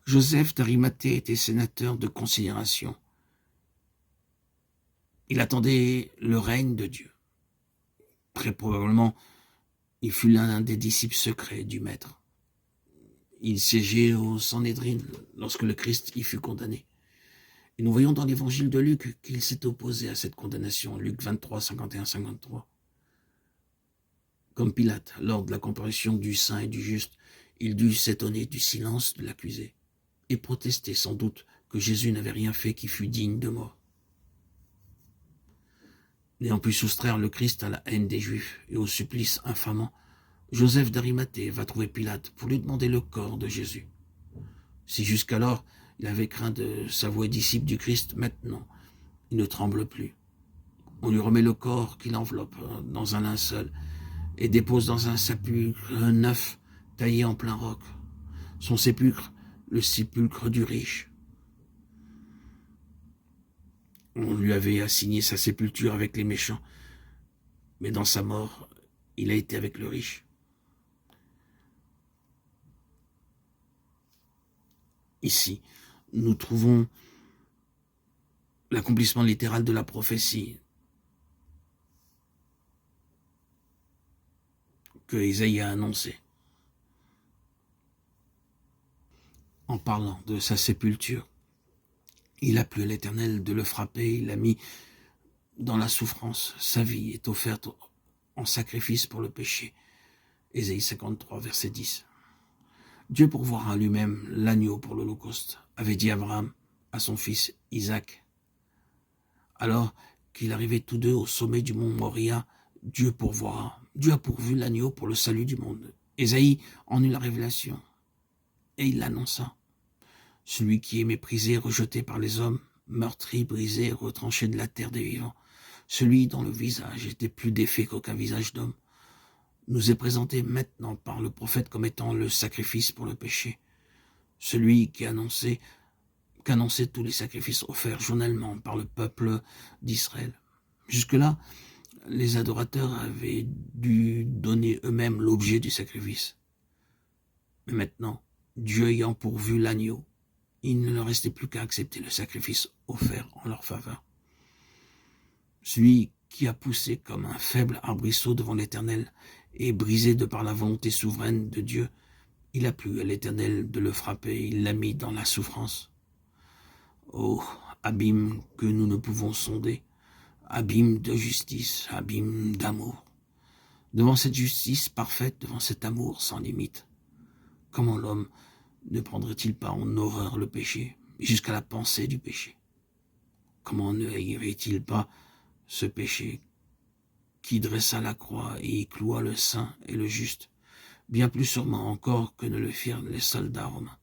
Joseph d'Arimathée était sénateur de considération. Il attendait le règne de Dieu. Très probablement, il fut l'un des disciples secrets du Maître. Il siégeait au Sanhédrin lorsque le Christ y fut condamné. Et nous voyons dans l'évangile de Luc qu'il s'est opposé à cette condamnation, Luc 23, 51-53. Comme Pilate, lors de la comparution du saint et du juste, il dut s'étonner du silence de l'accusé et protester sans doute que Jésus n'avait rien fait qui fût digne de mort. N'ayant pu soustraire le Christ à la haine des Juifs et au supplice infamant, Joseph d'Arimathée va trouver Pilate pour lui demander le corps de Jésus. Si jusqu'alors il avait craint de s'avouer disciple du Christ, maintenant il ne tremble plus. On lui remet le corps qu'il enveloppe dans un linceul et dépose dans un sépulcre neuf taillé en plein roc. Son sépulcre, le sépulcre du riche. On lui avait assigné sa sépulture avec les méchants, mais dans sa mort, il a été avec le riche. Ici, nous trouvons l'accomplissement littéral de la prophétie que Isaïe a annoncée. En parlant de sa sépulture, il a plu à l'Éternel de le frapper, il l'a mis dans la souffrance. Sa vie est offerte en sacrifice pour le péché. Ésaïe 53, verset 10. Dieu pourvoira lui-même l'agneau pour l'Holocauste, avait dit Abraham à son fils Isaac. Alors qu'ils arrivaient tous deux au sommet du mont Moria, Dieu pourvoira. Dieu a pourvu l'agneau pour le salut du monde. Ésaïe en eut la révélation et il l'annonça. Celui qui est méprisé, rejeté par les hommes, meurtri, brisé, retranché de la terre des vivants, celui dont le visage était plus défait qu'aucun visage d'homme, nous est présenté maintenant par le prophète comme étant le sacrifice pour le péché, celui qui annonçait tous les sacrifices offerts journellement par le peuple d'Israël. Jusque-là, les adorateurs avaient dû donner eux-mêmes l'objet du sacrifice. Mais maintenant, Dieu ayant pourvu l'agneau, il ne leur restait plus qu'à accepter le sacrifice offert en leur faveur. Celui qui a poussé comme un faible arbrisseau devant l'Éternel et brisé de par la volonté souveraine de Dieu, il a plu à l'Éternel de le frapper, il l'a mis dans la souffrance. Oh, abîme que nous ne pouvons sonder, abîme de justice, abîme d'amour. Devant cette justice parfaite, devant cet amour sans limite, comment l'homme ne prendrait-il pas en horreur le péché, jusqu'à la pensée du péché? Comment ne haïrait-il pas ce péché qui dressa la croix et y cloua le saint et le juste, bien plus sûrement encore que ne le firent les soldats romains?